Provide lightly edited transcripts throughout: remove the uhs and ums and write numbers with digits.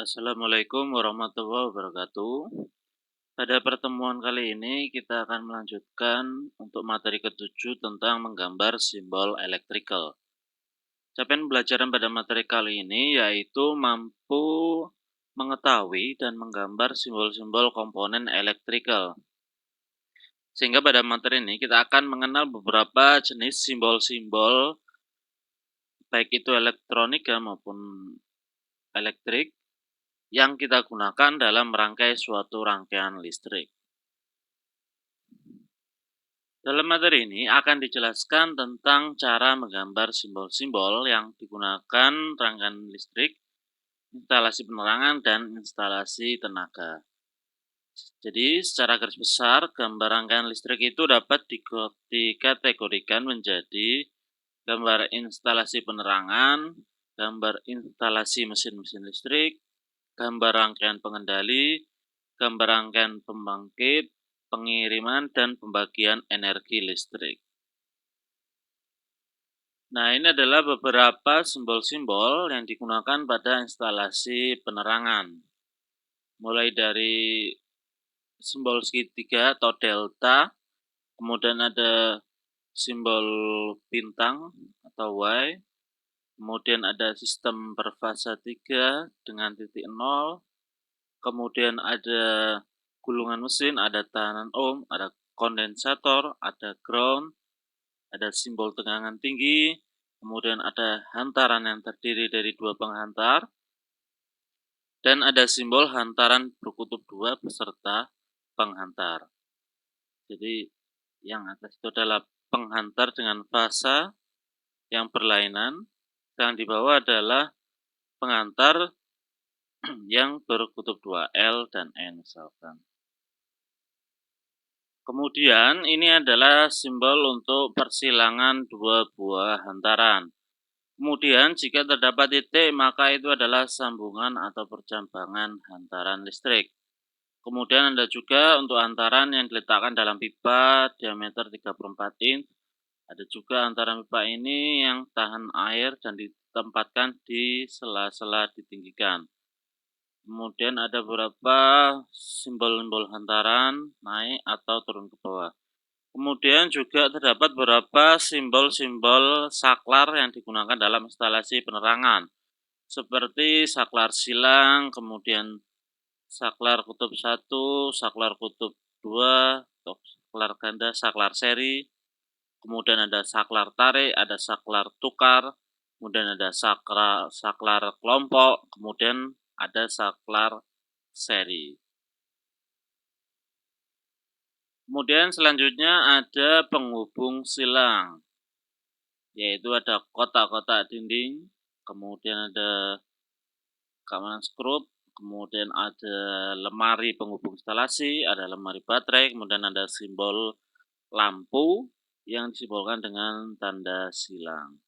Assalamualaikum warahmatullahi wabarakatuh. Pada pertemuan kali ini kita akan melanjutkan untuk materi ketujuh tentang menggambar simbol electrical. Capaian pembelajaran pada materi kali ini yaitu mampu mengetahui dan menggambar simbol-simbol komponen electrical. Sehingga pada materi ini kita akan mengenal beberapa jenis simbol-simbol baik itu elektronik maupun elektrik yang kita gunakan dalam merangkai suatu rangkaian listrik. Dalam materi ini akan dijelaskan tentang cara menggambar simbol-simbol yang digunakan rangkaian listrik, instalasi penerangan, dan instalasi tenaga. Jadi, secara garis besar, gambar rangkaian listrik itu dapat dikategorikan menjadi gambar instalasi penerangan, gambar instalasi mesin-mesin listrik, gambar rangkaian pengendali, gambar rangkaian pembangkit, pengiriman, dan pembagian energi listrik. Nah, ini adalah beberapa simbol-simbol yang digunakan pada instalasi penerangan. Mulai dari simbol segitiga atau delta, kemudian ada simbol bintang atau Y, kemudian ada sistem berfasa 3 dengan titik 0, kemudian ada gulungan mesin, ada tahanan ohm, ada kondensator, ada ground, ada simbol tegangan tinggi, kemudian ada hantaran yang terdiri dari dua penghantar, dan ada simbol hantaran berkutub 2 beserta penghantar. Jadi yang atas itu adalah penghantar dengan fasa yang berlainan, yang di bawah adalah penghantar yang berkutub 2 L dan N misalkan. Kemudian ini adalah simbol untuk persilangan dua buah hantaran. Kemudian jika terdapat titik maka itu adalah sambungan atau percambangan hantaran listrik. Kemudian ada juga untuk hantaran yang diletakkan dalam pipa diameter 34 inch. Ada juga hantaran pipa ini yang tahan air dan ditempatkan di sela-sela ditinggikan. Kemudian ada beberapa simbol-simbol hantaran naik atau turun ke bawah. Kemudian juga terdapat beberapa simbol-simbol saklar yang digunakan dalam instalasi penerangan, seperti saklar silang, kemudian saklar kutub 1, saklar kutub 2, saklar ganda, saklar seri, kemudian ada saklar tarik, ada saklar tukar, kemudian ada saklar kelompok, kemudian ada saklar seri. Kemudian selanjutnya ada penghubung silang, yaitu ada kotak-kotak dinding, kemudian ada keamanan skrup, kemudian ada lemari penghubung instalasi, ada lemari baterai, kemudian ada simbol lampu yang disimbolkan dengan tanda silang.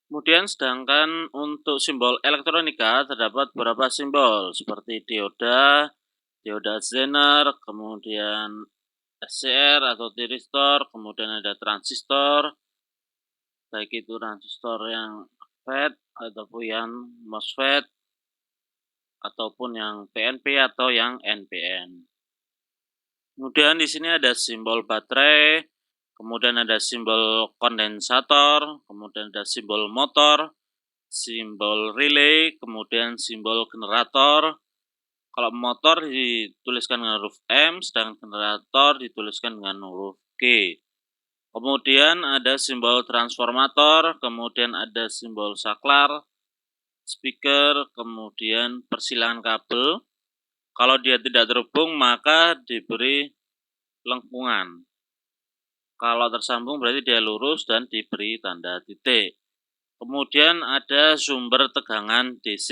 Kemudian sedangkan untuk simbol elektronika terdapat beberapa simbol seperti dioda Zener, kemudian SCR atau tiristor, kemudian ada transistor, baik itu transistor yang FET ataupun yang MOSFET, ataupun yang PNP atau yang NPN. Kemudian di sini ada simbol baterai, kemudian ada simbol kondensator, kemudian ada simbol motor, simbol relay, kemudian simbol generator. Kalau motor dituliskan dengan huruf M, sedangkan generator dituliskan dengan huruf G. Kemudian ada simbol transformator, kemudian ada simbol saklar, speaker, kemudian persilangan kabel. Kalau dia tidak terhubung maka diberi lengkungan. Kalau tersambung berarti dia lurus dan diberi tanda titik. Kemudian ada sumber tegangan DC.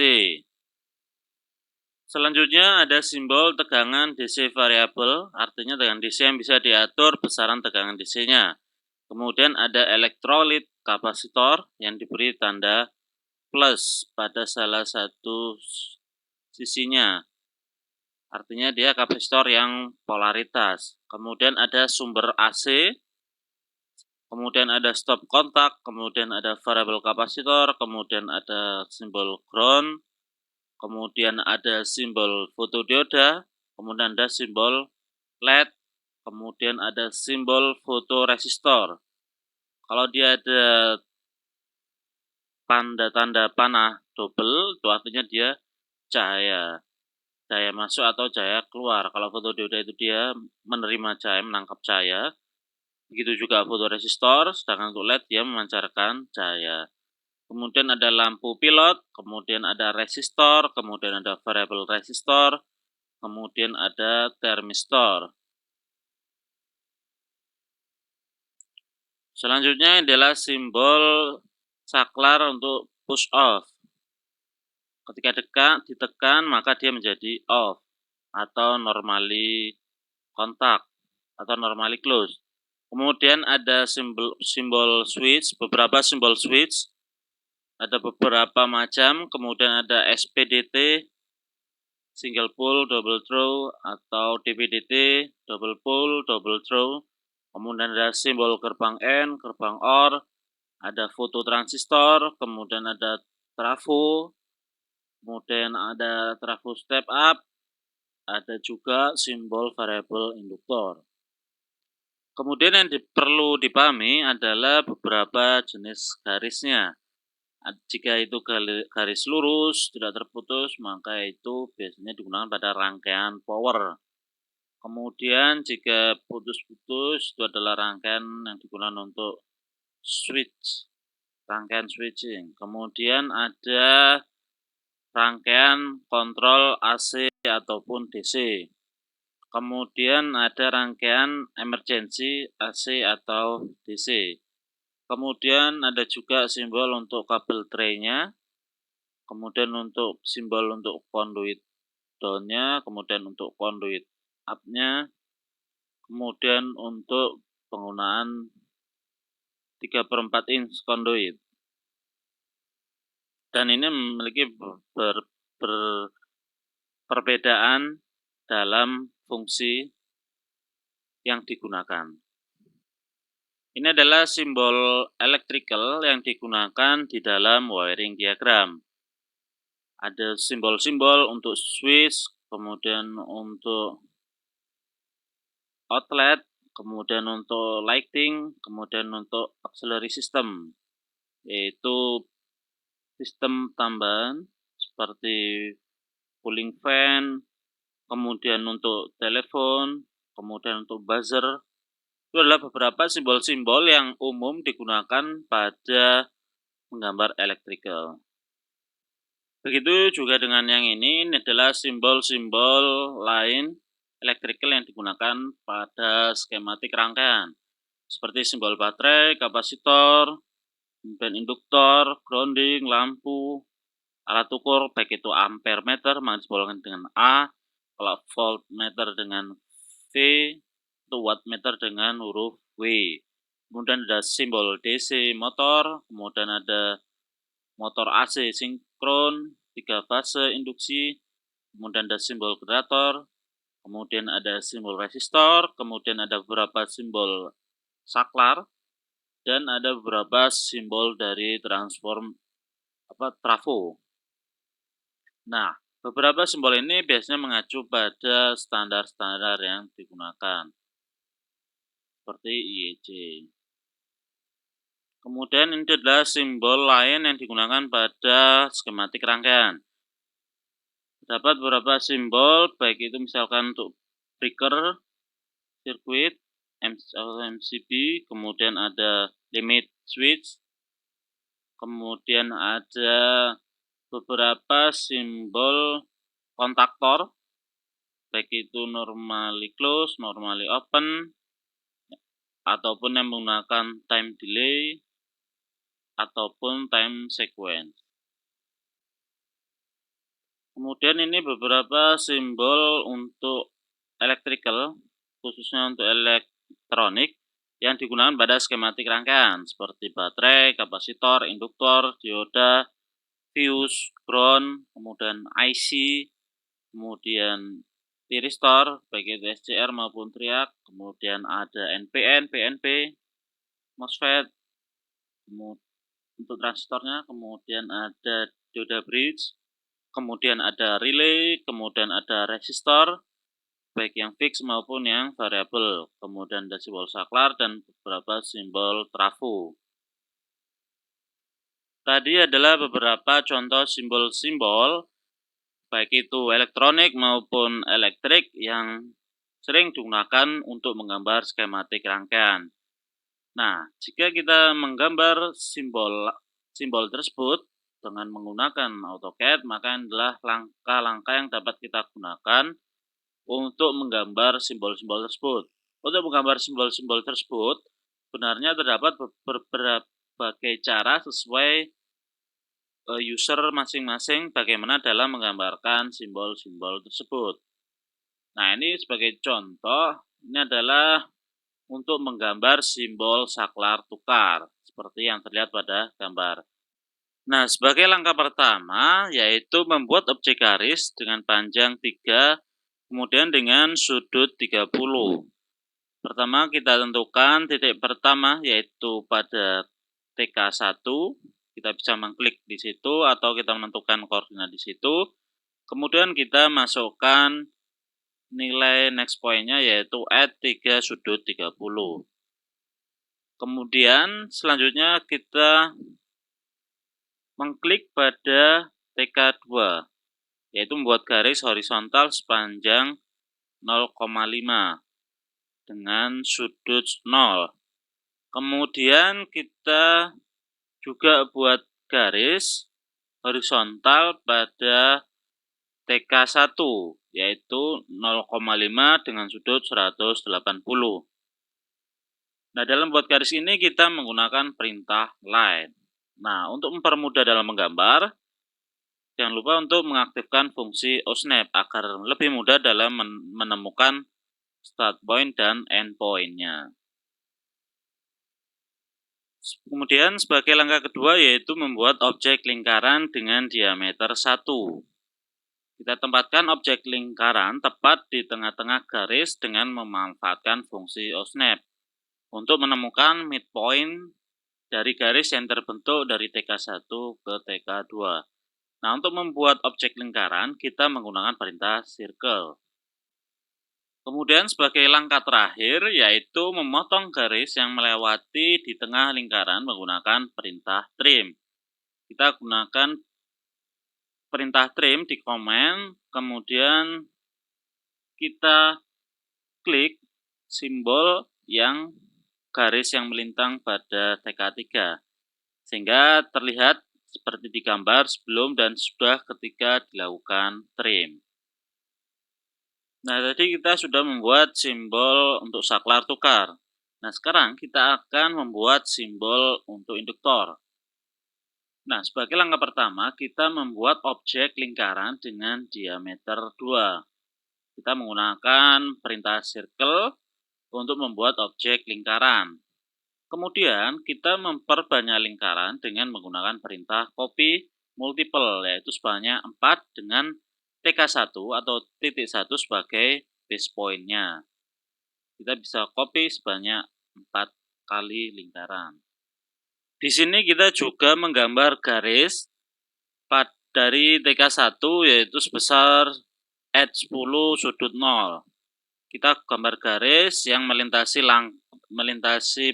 Selanjutnya ada simbol tegangan DC variabel, artinya tegangan DC yang bisa diatur besaran tegangan DC-nya. Kemudian ada elektrolit kapasitor yang diberi tanda plus pada salah satu sisinya. Artinya dia kapasitor yang polaritas. Kemudian ada sumber AC kemudian ada stop kontak, kemudian ada variable kapasitor, kemudian ada simbol ground, kemudian ada simbol fotodioda, kemudian ada simbol LED, kemudian ada simbol fotoresistor. Kalau dia ada tanda-tanda panah double, itu artinya dia cahaya. Cahaya masuk atau cahaya keluar. Kalau fotodioda itu dia menerima cahaya, menangkap cahaya. Begitu juga fotoresistor, sedangkan untuk LED dia memancarkan cahaya. Kemudian ada lampu pilot, kemudian ada resistor, kemudian ada variable resistor, kemudian ada termistor. Selanjutnya adalah simbol saklar untuk push off. Ketika ditekan maka dia menjadi off atau normally kontak atau normally close. Kemudian ada simbol switch, beberapa simbol switch, ada beberapa macam, kemudian ada SPDT, single pull, double throw, atau DPDT, double pull, double throw. Kemudian ada simbol gerbang N, gerbang OR, ada foto transistor, kemudian ada trafo, kemudian ada trafo step up, ada juga simbol variabel induktor. Kemudian yang perlu dipahami adalah beberapa jenis garisnya. Jika itu garis lurus, tidak terputus, maka itu biasanya digunakan pada rangkaian power. Kemudian jika putus-putus, itu adalah rangkaian yang digunakan untuk switch, rangkaian switching. Kemudian ada rangkaian kontrol AC ataupun DC. Kemudian ada rangkaian emergency AC atau DC. Kemudian ada juga simbol untuk kabel tray-nya. Kemudian untuk simbol untuk conduit down-nya, kemudian untuk conduit up-nya. Kemudian untuk penggunaan 3/4 inch conduit. Dan ini memiliki perbedaan dalam fungsi yang digunakan. Ini adalah simbol electrical yang digunakan di dalam wiring diagram. Ada simbol-simbol untuk switch, kemudian untuk outlet, kemudian untuk lighting, kemudian untuk auxiliary system, yaitu sistem tambahan seperti cooling fan, kemudian untuk telepon, kemudian untuk buzzer. Itu adalah beberapa simbol-simbol yang umum digunakan pada menggambar electrical. Begitu juga dengan yang ini adalah simbol-simbol lain electrical yang digunakan pada skematik rangkaian. Seperti simbol baterai, kapasitor, kemudian induktor, grounding, lampu, alat ukur baik itu ampere meter simbolkan dengan A, kalau voltmeter dengan V, itu wattmeter dengan huruf W. Kemudian ada simbol DC motor, kemudian ada motor AC sinkron, 3 fase induksi, kemudian ada simbol generator, kemudian ada simbol resistor, kemudian ada beberapa simbol saklar, dan ada beberapa simbol dari trafo. Nah, beberapa simbol ini biasanya mengacu pada standar-standar yang digunakan, seperti IEC. Kemudian ini adalah simbol lain yang digunakan pada skematik rangkaian. Terdapat beberapa simbol, baik itu misalkan untuk breaker, circuit, MCB, kemudian ada limit switch, kemudian ada beberapa simbol kontaktor, baik itu normally close, normally open, ataupun yang menggunakan time delay, ataupun time sequence. Kemudian ini beberapa simbol untuk electrical, khususnya untuk elektronik, yang digunakan pada skematik rangkaian, seperti baterai, kapasitor, induktor, dioda, fuse, ground, kemudian IC, kemudian tiristor, baik itu SCR maupun triac, kemudian ada NPN, PNP, MOSFET, untuk transistornya, kemudian ada dioda bridge, kemudian ada relay, kemudian ada resistor, baik yang fix maupun yang variabel, kemudian ada simbol saklar dan beberapa simbol trafo. Tadi adalah beberapa contoh simbol-simbol, baik itu elektronik maupun elektrik yang sering digunakan untuk menggambar skematik rangkaian. Nah, jika kita menggambar simbol tersebut dengan menggunakan AutoCAD, maka adalah langkah-langkah yang dapat kita gunakan untuk menggambar simbol-simbol tersebut. Untuk menggambar simbol-simbol tersebut, sebenarnya terdapat berbagai cara sesuai user masing-masing bagaimana dalam menggambarkan simbol-simbol tersebut. Nah, ini sebagai contoh, ini adalah untuk menggambar simbol saklar tukar, seperti yang terlihat pada gambar. Nah, sebagai langkah pertama, yaitu membuat objek garis dengan panjang 3, kemudian dengan sudut 30. Pertama, kita tentukan titik pertama, yaitu pada TK1. Kita bisa mengklik di situ, atau kita menentukan koordinat di situ. Kemudian kita masukkan nilai next point-nya, yaitu add 3 sudut 30. Kemudian selanjutnya kita mengklik pada TK2, yaitu membuat garis horizontal sepanjang 0,5 dengan sudut 0. Kemudian kita juga buat garis horizontal pada TK1, yaitu 0,5 dengan sudut 180. Nah, dalam buat garis ini kita menggunakan perintah line. Nah, untuk mempermudah dalam menggambar, jangan lupa untuk mengaktifkan fungsi OSNAP agar lebih mudah dalam menemukan start point dan end point-nya. Kemudian sebagai langkah kedua yaitu membuat objek lingkaran dengan diameter 1. Kita tempatkan objek lingkaran tepat di tengah-tengah garis dengan memanfaatkan fungsi OSNAP untuk menemukan midpoint dari garis yang terbentuk dari TK1 ke TK2. Nah, untuk membuat objek lingkaran, kita menggunakan perintah circle. Kemudian sebagai langkah terakhir, yaitu memotong garis yang melewati di tengah lingkaran menggunakan perintah trim. Kita gunakan perintah trim di command, kemudian kita klik simbol yang garis yang melintang pada TK3, sehingga terlihat seperti di gambar sebelum dan sudah ketika dilakukan trim. Nah, tadi kita sudah membuat simbol untuk saklar tukar. Nah, sekarang kita akan membuat simbol untuk induktor. Nah, sebagai langkah pertama, kita membuat objek lingkaran dengan diameter 2. Kita menggunakan perintah circle untuk membuat objek lingkaran. Kemudian, kita memperbanyak lingkaran dengan menggunakan perintah copy multiple, yaitu sebanyak 4 dengan TK1 atau titik 1 sebagai base point-nya. Kita bisa copy sebanyak 4 kali lingkaran. Di sini kita juga menggambar garis dari TK1 yaitu sebesar add 10 sudut 0. Kita gambar garis yang melintasi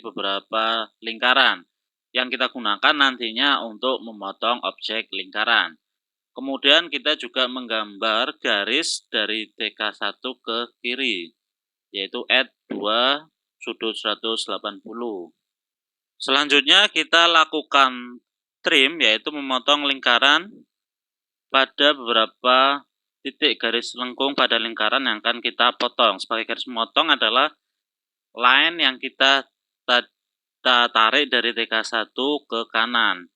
beberapa lingkaran yang kita gunakan nantinya untuk memotong objek lingkaran. Kemudian kita juga menggambar garis dari TK1 ke kiri, yaitu add 2 sudut 180. Selanjutnya kita lakukan trim, yaitu memotong lingkaran pada beberapa titik garis lengkung pada lingkaran yang akan kita potong. Sebagai garis memotong adalah line yang kita tarik dari TK1 ke kanan.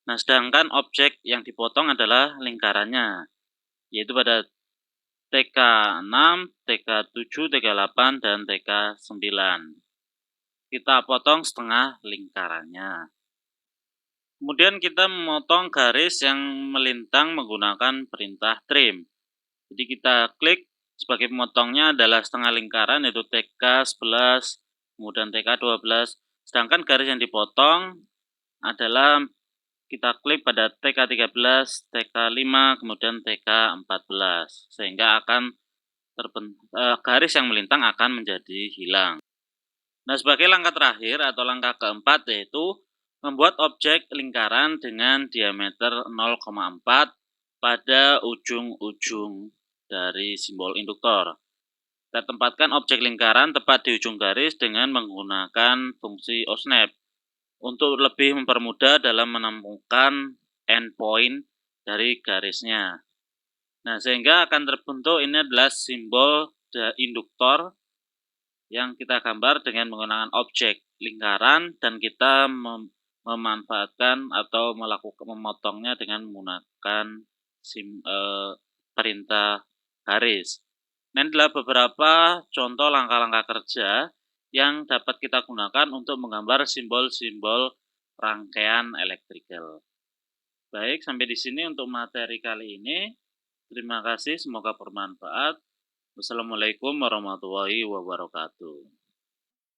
Nah, sedangkan objek yang dipotong adalah lingkarannya, yaitu pada TK6, TK7, TK8, dan TK9. Kita potong setengah lingkarannya. Kemudian kita memotong garis yang melintang menggunakan perintah trim. Jadi kita klik, sebagai pemotongnya adalah setengah lingkaran yaitu TK11, kemudian TK12, Sedangkan garis yang dipotong adalah kita klik pada TK13, TK5, kemudian TK14, sehingga akan garis yang melintang akan menjadi hilang. Nah, sebagai langkah terakhir atau langkah keempat yaitu membuat objek lingkaran dengan diameter 0,4 pada ujung-ujung dari simbol induktor. Kita tempatkan objek lingkaran tepat di ujung garis dengan menggunakan fungsi OSNAP untuk lebih mempermudah dalam menemukan endpoint dari garisnya. Nah, sehingga akan terbentuk ini adalah simbol induktor yang kita gambar dengan menggunakan objek lingkaran dan kita memanfaatkan atau melakukan memotongnya dengan menggunakan perintah garis. Nah, ini adalah beberapa contoh langkah-langkah kerja yang dapat kita gunakan untuk menggambar simbol-simbol rangkaian elektrikal. Baik, sampai di sini untuk materi kali ini. Terima kasih, semoga bermanfaat. Wassalamualaikum warahmatullahi wabarakatuh.